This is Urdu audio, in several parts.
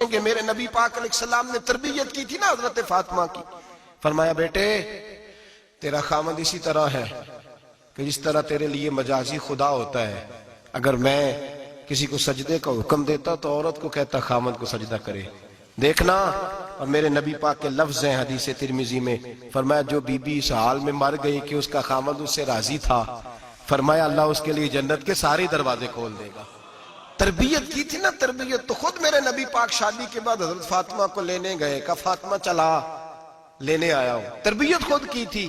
کہ میرے نبی پاک علیہ السلام نے تربیت کی تھی نا حضرت فاطمہ کی. فرمایا بیٹے تیرا خامد اسی طرح ہے کہ جس طرح تیرے لیے مجازی خدا ہوتا ہے. اگر میں کسی کو سجدے کا حکم دیتا تو عورت کو کہتا خامد کو سجدہ کرے. دیکھنا. اور میرے نبی پاک کے لفظ ہیں حدیث ترمذی میں, فرمایا جو بی بی اس حال میں مر گئی کہ اس کا خامد اس سے راضی تھا, فرمایا اللہ اس کے لیے جنت کے سارے دروازے کھول دے گا. تربیت کی تھی نا تربیت. تو خود میرے نبی پاک شادی کے بعد حضرت فاطمہ کو لینے گئے, کہا فاطمہ چلا لینے آیا ہوں. تربیت خود کی تھی.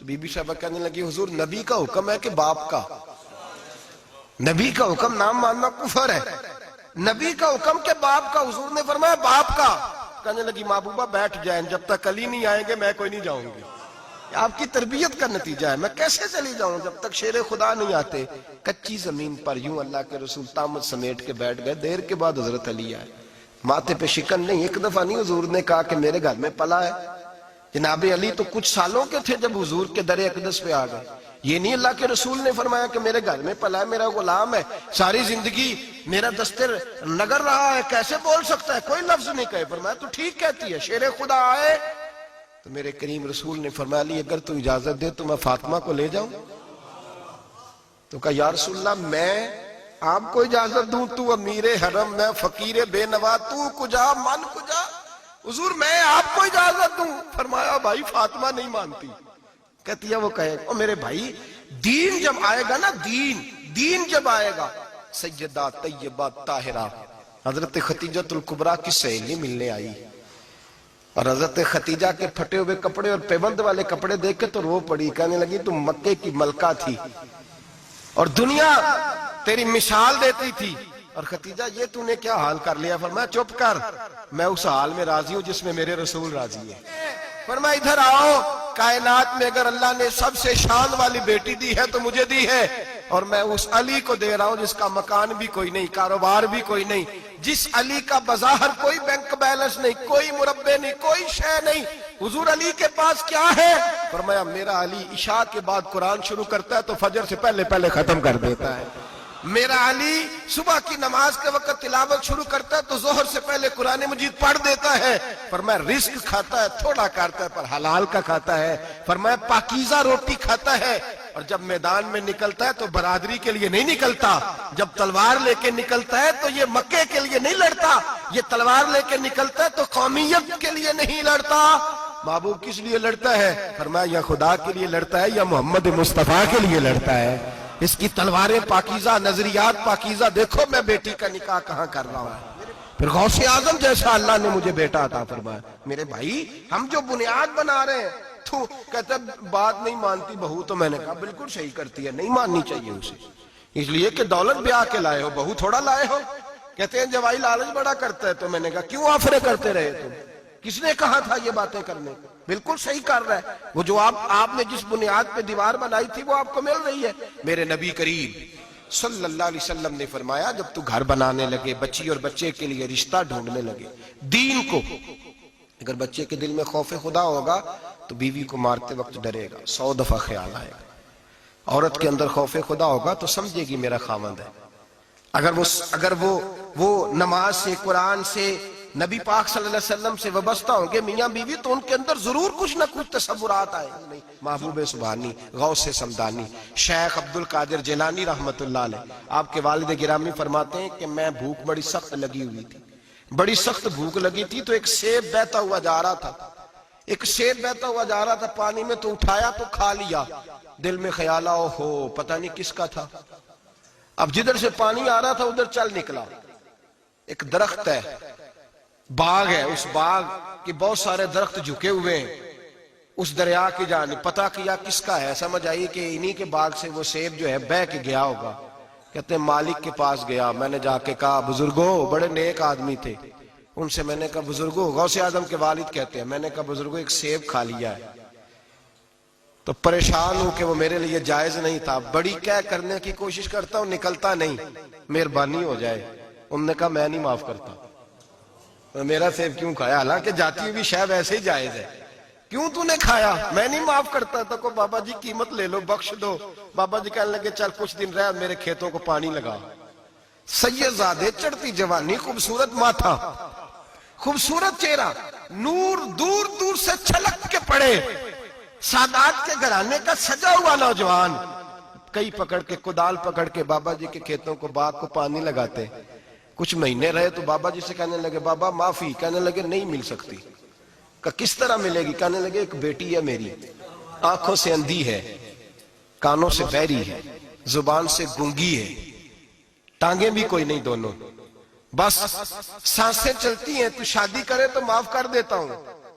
بی بی صاحبہ کہنے لگی حضور نبی کا حکم ہے کہ باپ کا؟ نبی کا حکم نام ماننا کفر ہے. نبی کا حکم کہ باپ کا. حضور نے فرمایا باپ کا. کہنے لگی محبوبہ بیٹھ جائیں, جب تک علی نہیں آئیں گے میں کوئی نہیں جاؤں گی. آپ کی تربیت کا نتیجہ ہے. میں کیسے چلی جاؤں جب تک شیر خدا نہیں آتے. کچی زمین پر یوں اللہ کے رسول طامت سمیٹ کے بیٹھ گئے. دیر کے بعد حضرت علی آئے. ماتھے پہ شکن نہیں. ایک دفعہ نہیں حضور نے کہا کہ میرے گھر میں پلا ہے. جناب علی تو کچھ سالوں کے تھے جب حضور کے در اقدس پہ آ گئے. یہ نہیں اللہ کے رسول نے فرمایا کہ میرے گھر میں پلا ہے, میرا غلام ہے, ساری زندگی میرا دستر نگر رہا ہے, کیسے بول سکتا ہے؟ کوئی لفظ نہیں کہے. فرمایا تو ٹھیک کہتی ہے, شیر خدا آئے. تو میرے کریم رسول نے فرمایا علی اگر تو اجازت دے تو میں فاطمہ کو لے جاؤں. تو کہا یا رسول اللہ میں آپ کو اجازت دوں, تو امیر حرم, میں فقیر بے نوا, تو کجا من کجا. حضور میں آپ کو اجازت دوں. فرمایا بھائی فاطمہ نہیں مانتی. کہتی ہے وہ کہے او میرے بھائی دین جب آئے گا نا, دین جب آئے گا, سیدہ طیبہ طاہرہ حضرت ختیجۃ الکبریٰ کی سہیلی ملنے آئی, اور حضرت ختیجہ کے پھٹے ہوئے کپڑے اور پیبند والے کپڑے دیکھ کے تو رو پڑی. کہنے لگی تم مکے کی ملکہ تھی اور دنیا تیری مثال دیتی تھی, اور ختیجہ یہ تو نے کیا حال کر لیا. فرمایا چپ کر, میں اس حال میں راضی ہوں جس میں میرے رسول راضی ہے. فرمایا ادھر آؤ, کائنات میں اگر اللہ نے سب سے شان والی بیٹی دی ہے تو مجھے دی ہے, اور میں اس علی کو دے رہا ہوں جس کا مکان بھی کوئی نہیں, کاروبار بھی کوئی نہیں, جس علی کا بظاہر کوئی بینک بیلنس نہیں, کوئی مربع نہیں, کوئی شے نہیں. حضور علی کے پاس کیا ہے؟ فرمایا میرا علی عشاء کے بعد قرآن شروع کرتا ہے تو فجر سے پہلے ختم کر دیتا ہے. میرا علی صبح کی نماز کے وقت تلاوت شروع کرتا ہے تو ظہر سے پہلے قرآن مجید پڑھ دیتا ہے. فرمایا رزق کھاتا ہے, تھوڑا کھاتا ہے پر حلال کا کھاتا ہے. فرمایا پاکیزہ روٹی کھاتا ہے, اور جب میدان میں نکلتا ہے تو برادری کے لیے نہیں نکلتا. جب تلوار لے کے نکلتا ہے تو یہ مکے کے لیے نہیں لڑتا, یہ تلوار لے کے نکلتا ہے تو قومیت کے لیے نہیں لڑتا. محبوب کس لیے لڑتا ہے؟ فرمایا یا خدا کے لیے لڑتا ہے یا محمد مصطفیٰ کے لیے لڑتا ہے. اس کی تلواریں پاکیزہ, نظریات پاکیزہ. دیکھو میں بیٹی کا نکاح کہاں کر رہا ہوں. پھر غوث اعظم جیسا اللہ نے مجھے بیٹا عطا فرمایا. میرے بھائی ہم جو بنیاد بنا رہے ہیں, تو کہتا بات نہیں مانتی بہو. تو میں نے کہا بالکل صحیح کرتی ہے, نہیں ماننی چاہیے اسے, اس لیے کہ دولت بیاہ کے لائے ہو, بہو تھوڑا لائے ہو. کہتے ہیں جوائی لالچ بڑا کرتا ہے. تو میں نے کہا کیوں آفرے کرتے رہے تم؟ کس نے کہا تھا یہ باتیں کرنے؟ بالکل صحیح کر رہا ہے. وہ جو آپ نے جس بنیاد پہ دیوار بنائی تھی وہ آپ کو مل رہی ہے. میرے نبی کریم صلی اللہ علیہ وسلم نے فرمایا جب تو گھر بنانے لگے, بچی اور بچے کے لیے رشتہ ڈھونڈنے لگے, دین کو, اگر بچے کے دل میں خوف خدا ہوگا تو بیوی کو مارتے وقت ڈرے گا, 100 دفعہ خیال آئے گا. عورت کے اندر خوف خدا ہوگا تو سمجھے گی میرا خاوند ہے. اگر وہ نماز سے, قرآن سے, نبی پاک صلی اللہ علیہ وسلم سے وابستہ ہوں گے میاں بیوی, تو ان کے اندر ضرور کچھ نہ کچھ تصورات آئے گے. محبوب سبحانی, غوث سمدانی, شیخ عبد القادر جیلانی رحمت اللہ علیہ, آپ کے والد گرامی فرماتے ہیں کہ میں بھوک بڑی سخت لگی ہوئی تھی, بڑی سخت بھوک لگی تھی, تو ایک سیب بہتا ہوا جا رہا تھا, پانی میں تو اٹھایا تو کھا لیا. دل میں خیال آؤ ہو پتہ نہیں کس کا تھا. اب جدھر سے پانی آ رہا تھا ادھر چل نکلا. ایک درخت ہے, باغ ہے, اس باغ کے بہت سارے درخت جھکے ہوئے ہیں, اس دریا کی جانب پتہ کیا کس کا ہے. سمجھ آئی کہ انہی کے باغ سے وہ سیب جو ہے بہ کے گیا ہوگا. کہتے ہیں مالک کے پاس گیا, میں نے جا کے کہا بزرگوں, بڑے نیک آدمی تھے, ان سے میں نے کہا بزرگوں, غوث اعظم کے والد کہتے ہیں, میں نے کہا بزرگوں ایک سیب کھا لیا ہے, تو پریشان ہوں کہ وہ میرے لیے جائز نہیں تھا, بڑی کہہ کرنے کی کوشش کرتا ہوں, نکلتا نہیں, مہربانی ہو جائے. انہوں نے کہا میں نہیں معاف کرتا, میرا سیب کیوں کھایا, حالانکہ جاتی ہوئی بھی شاید ایسے ہی جائز ہے, کیوں تو نے کھایا؟ میں نہیں معاف کرتا. تو کو بابا جی قیمت لے لو, بخش دو. بابا جی کہنے لگے چل کچھ دن رہ, میرے کھیتوں کو پانی لگا. سید زادے, چڑھتی جوانی, خوبصورت ماتھا, خوبصورت چہرہ، نور دور دور سے چھلک کے پڑے، سادات کے گھرانے کا سجا ہوا نوجوان، کئی پکڑ کے کدال پکڑ کے بابا جی کے کھیتوں کو باغ کو پانی لگاتے. کچھ مہینے رہے تو بابا جی سے کہنے لگے بابا معافی. کہنے لگے نہیں مل سکتی. کہ کس طرح ملے گی؟ کہنے لگے ایک بیٹی ہے میری، آنکھوں سے اندھی ہے، کانوں سے بہری ہے، زبان سے گونگی ہے، ٹانگیں بھی کوئی نہیں دونوں، بس سانسیں چلتی ہیں، تو شادی کرے تو معاف کر دیتا ہوں.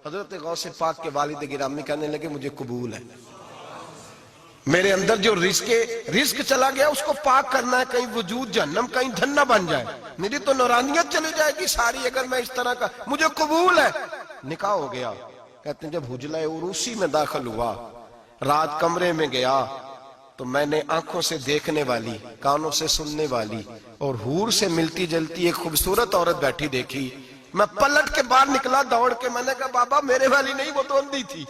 حضرت غوث پاک کے والد گرامی کہنے لگے مجھے قبول ہے، میرے اندر جو رزق چلا گیا اس کو پاک کرنا ہے، کہیں وجود جہنم کہیں دھن نہ بن جائے، میری تو نورانیت چلی جائے گی ساری اگر میں اس طرح کا. مجھے قبول ہے. نکاح ہو گیا. کہتے ہیں جب حجلہ عروسی میں داخل ہوا، رات کمرے میں گیا تو میں نے آنکھوں سے دیکھنے والی، کانوں سے سننے والی اور حور سے ملتی جلتی ایک خوبصورت عورت بیٹھی دیکھی. میں پلٹ کے باہر نکلا دوڑ کے. میں نے کہا بابا میرے والی نہیں، وہ تو اندھی تھی،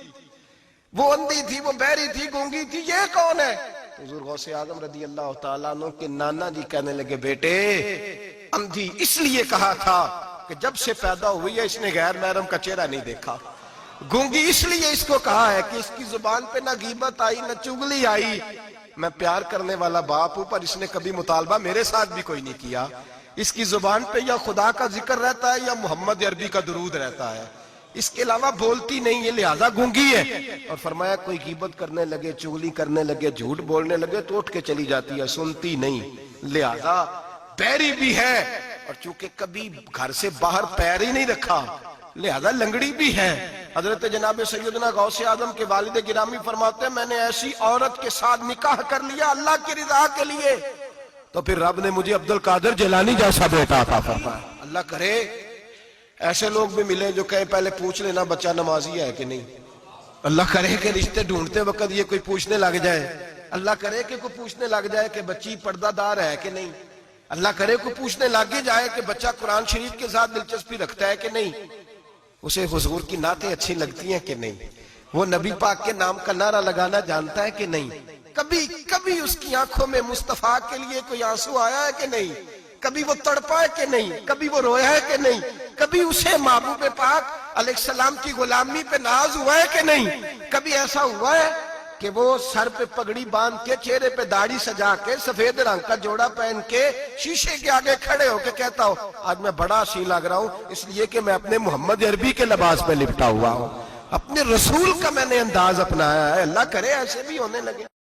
وہ اندھی تھی، وہ بہری تھی، گونگی تھی، یہ کون ہے؟ حضور غوث اعظم رضی اللہ تعالیٰ عنہ کے نانا جی کہنے لگے بیٹے اندھی اس لیے کہا تھا کہ جب سے پیدا ہوئی ہے اس نے غیر محرم کا چہرہ نہیں دیکھا. گونگی اس لیے اس کو کہا ہے کہ اس کی زبان پہ نہ غیبت آئی نہ چگلی آئی. میں پیار کرنے والا باپ ہوں پر اس نے کبھی مطالبہ میرے ساتھ بھی کوئی نہیں کیا. اس کی زبان پہ یا خدا کا ذکر رہتا ہے یا محمد عربی کا درود رہتا ہے، اس کے علاوہ بولتی نہیں، یہ لہذا گونگی ہے. اور فرمایا کوئی غیبت کرنے لگے، چگلی کرنے لگے، جھوٹ بولنے لگے تو اٹھ کے چلی جاتی ہے، سنتی نہیں، لہذا بہری بھی ہے. اور چونکہ کبھی گھر سے باہر پیر ہی نہیں رکھا لہذا لنگڑی بھی ہے. حضرت جناب سیدنا غوث اعظم کے والد گرامی فرماتے ہیں میں نے ایسی عورت کے ساتھ نکاح کر لیا اللہ کی رضا کے لیے تو پھر رب نے مجھے عبد القادر جیلانی جیسا بیٹا عطا فرمایا. اللہ کرے ایسے لوگ بھی ملے جو کہے پہلے پوچھ لینا بچہ نمازی ہے کہ نہیں. اللہ کرے کہ رشتے ڈھونڈتے وقت یہ کوئی پوچھنے لگ جائے. اللہ کرے کہ کوئی پوچھنے لگ جائے کہ بچی پردہ دار ہے کہ نہیں. اللہ کرے کوئی پوچھنے لگ جائے کہ بچہ قرآن شریف کے ساتھ دلچسپی رکھتا ہے کہ نہیں، اسے حضور کی نعتیں اچھی لگتی ہیں کہ نہیں، وہ نبی پاک کے نام کا نعرہ لگانا جانتا ہے کہ نہیں، کبھی اس کی آنکھوں میں مصطفیٰ کے لیے کوئی آنسو آیا ہے کہ نہیں، کبھی وہ تڑپا ہے کہ نہیں، کبھی وہ رویا ہے کہ نہیں، کبھی اسے محبوب پاک علیہ السلام کی غلامی پہ ناز ہوا ہے کہ نہیں، کبھی ایسا ہوا ہے کہ وہ سر پہ پگڑی باندھ کے چہرے پہ داڑھی سجا کے سفید رنگ کا جوڑا پہن کے شیشے کے آگے کھڑے ہو کے کہتا ہو آج میں بڑا حسین لگ رہا ہوں اس لیے کہ میں اپنے محمد عربی کے لباس پہ لپٹا ہوا ہوں، اپنے رسول کا میں نے انداز اپنایا ہے. اللہ کرے ایسے بھی ہونے لگے.